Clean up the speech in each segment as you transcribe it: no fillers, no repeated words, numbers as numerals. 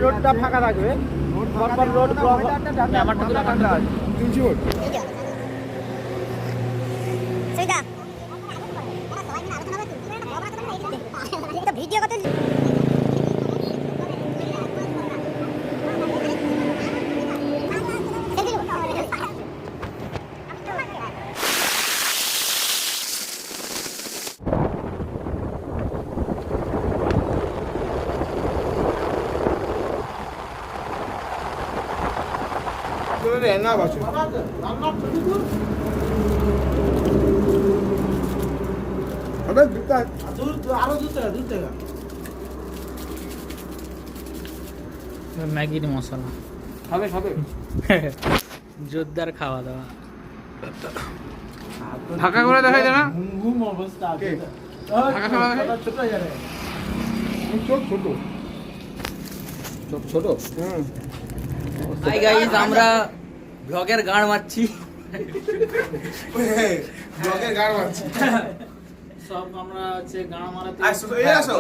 রোডটা ফাঁকা থাকবে, পরপর রোড ব্লক ভিডিও করতে ম্যাগির মশলা খাবে খাবে জোরদার খাওয়া দাওয়া। ফাঁকা করে দেখাই দে না, ঘুম অবস্থা আছে। ফাঁকা করে দেখাই। ছোট জায়গা চোখ ছোট, চোখ ছোট। হাই গাইস, আমরা ব্লগের গাড় মারছি। ব্লগের গাড় মারছি। সব আমরা হচ্ছে গান মারাতে আসো এই আসো।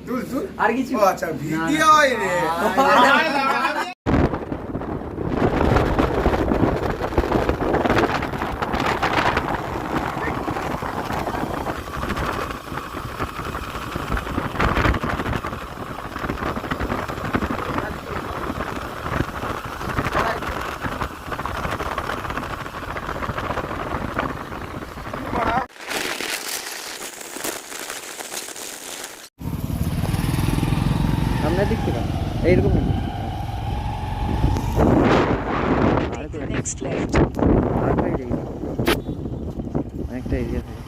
তুল তুল আর কিছু? ও আচ্ছা, ভিডিও রে। সামনে দিক থেকে এইরকম অনেকটা এরিয়া থাকে।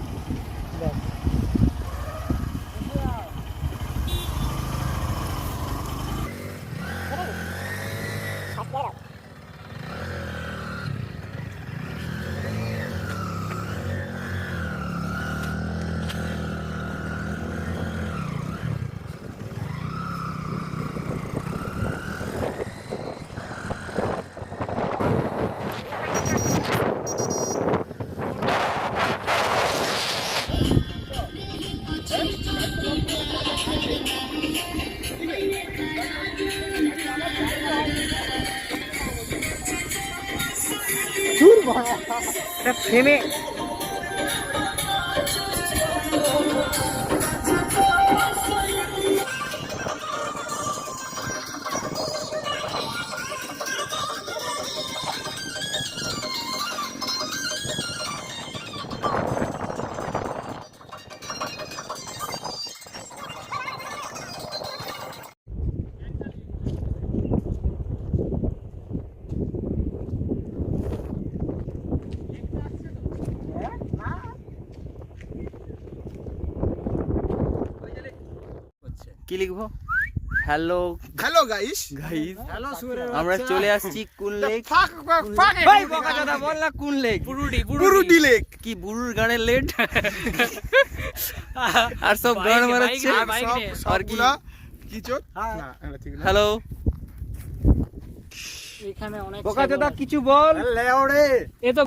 ফেমে কি লিখবো? Hello hello guys, guys, hello সুরে আমরা চলে আসছি কোন লেক? ফাঁক ভাই বকাচোদা বল না কোন লেক? পুরুডি লেক। কি বুড়ুর গানের লেট? আর সব গান মারাচ্ছে। আর কি কি চোখ না, এটা ঠিক না। হ্যালো এখানে অনেক বকাচোদা কিছু বল। লেওড়ে এ তো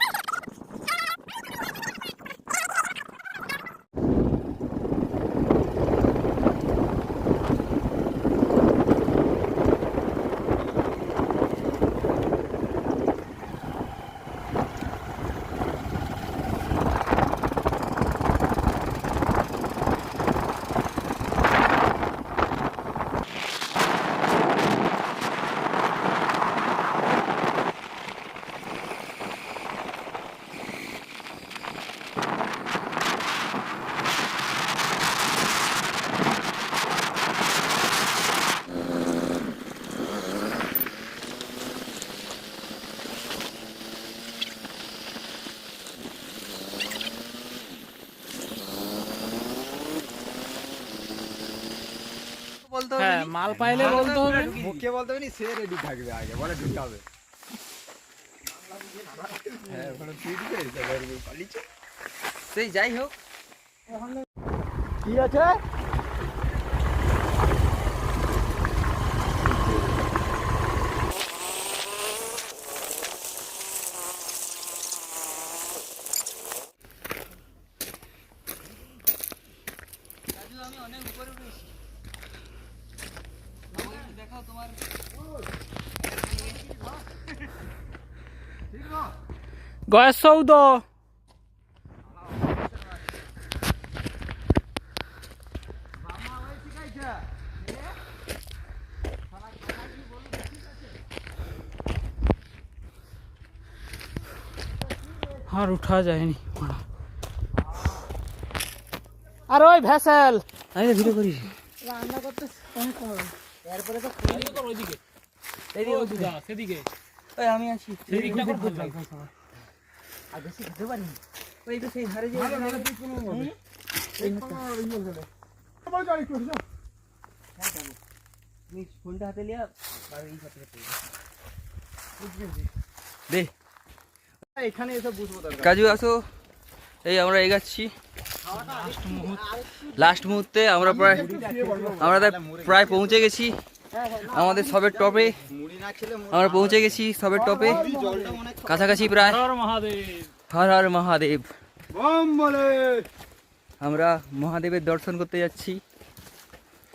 বলতে হ্যাঁ, মাল পাইলে বলতে হবে। মুখে বলতে হবে, সে রেডি থাকবে আগে বলে ঢুকাবে। হ্যাঁ, ওখানে পিটবে সবাই পালিছে। সেই যাই হোক, কি আছে? আমি অনেক উপরে উঠেছি। গয়ের সৌদ আর উঠা যায়নি আর ওই ভেসেল আমি তো ভিডিও করিস রান্না করতে অনেক কম এরপরে তো ওইদিকে সেদিকে ওই আমি আছি সেদিকটা খুব ভালো লাগে আর বেশি খেতে পারি ওই তো সেই ধারে যে ফোনটা হাতে লিয়া দে এখানে এসে বুঝবো দরকার কাজু আসো এই আমরা এগাচ্ছি লাস্ট মুহূর্তে আমরা প্রায় পৌঁছে গেছি আমাদের সবের টপে মুড়ি না খেলে আমরা পৌঁছে গেছি সবের টপে জলটা মনে কাছাকাছি প্রায় হর মহাদেব হর হর মহাদেব বম বলে আমরা মহাদেবের দর্শন করতে যাচ্ছি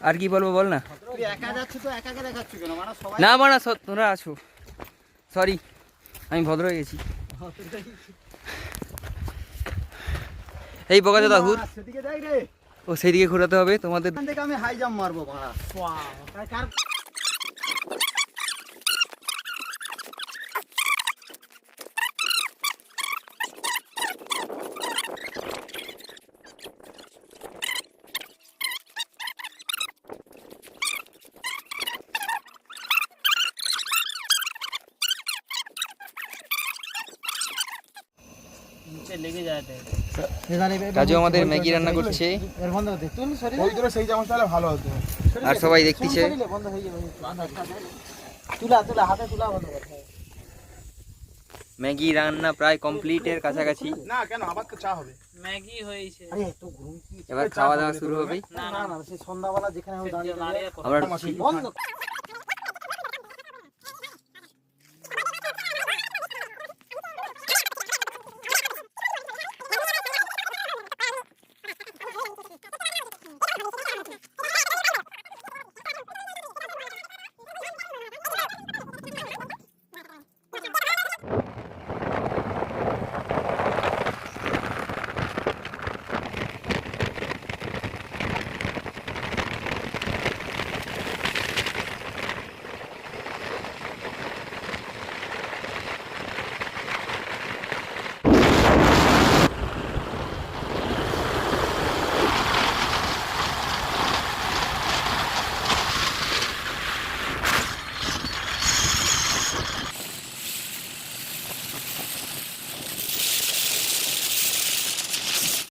আর কি বলবো বল না তুই একা যাচ্ছিস তো একাকে দেখাচ্ছ কেন মানে সবাই না বানা তোমরা আছো সরি আমি ভদ্র হয়ে গেছি এই বকাচোদা হুর সেদিকে যাই রে ও সেই দিকে ঘোরাতে হবে তোমাদের এখান থেকে আমি হাই জাম্প মারবো ভাড়া কার নিচে লেগে যায় কাজু আমাদের ম্যাগি রান্না করছে ওই দূরে সেই জামাটা তাহলে ভালো হতো আর সবাই দেখতেছে তুলা হাতে তুলা বন্ধ করতে হবে ম্যাগি রান্না প্রায় কমপ্লিটের কাছাকাছি না কেন আবার তো চা হবে ম্যাগি হয়েছে এবার খাওয়া দাওয়া শুরু হবে না সেই সন্ধ্যাবেলা যেখানে আমি দাঁড়িয়ে আমরা বন্ধ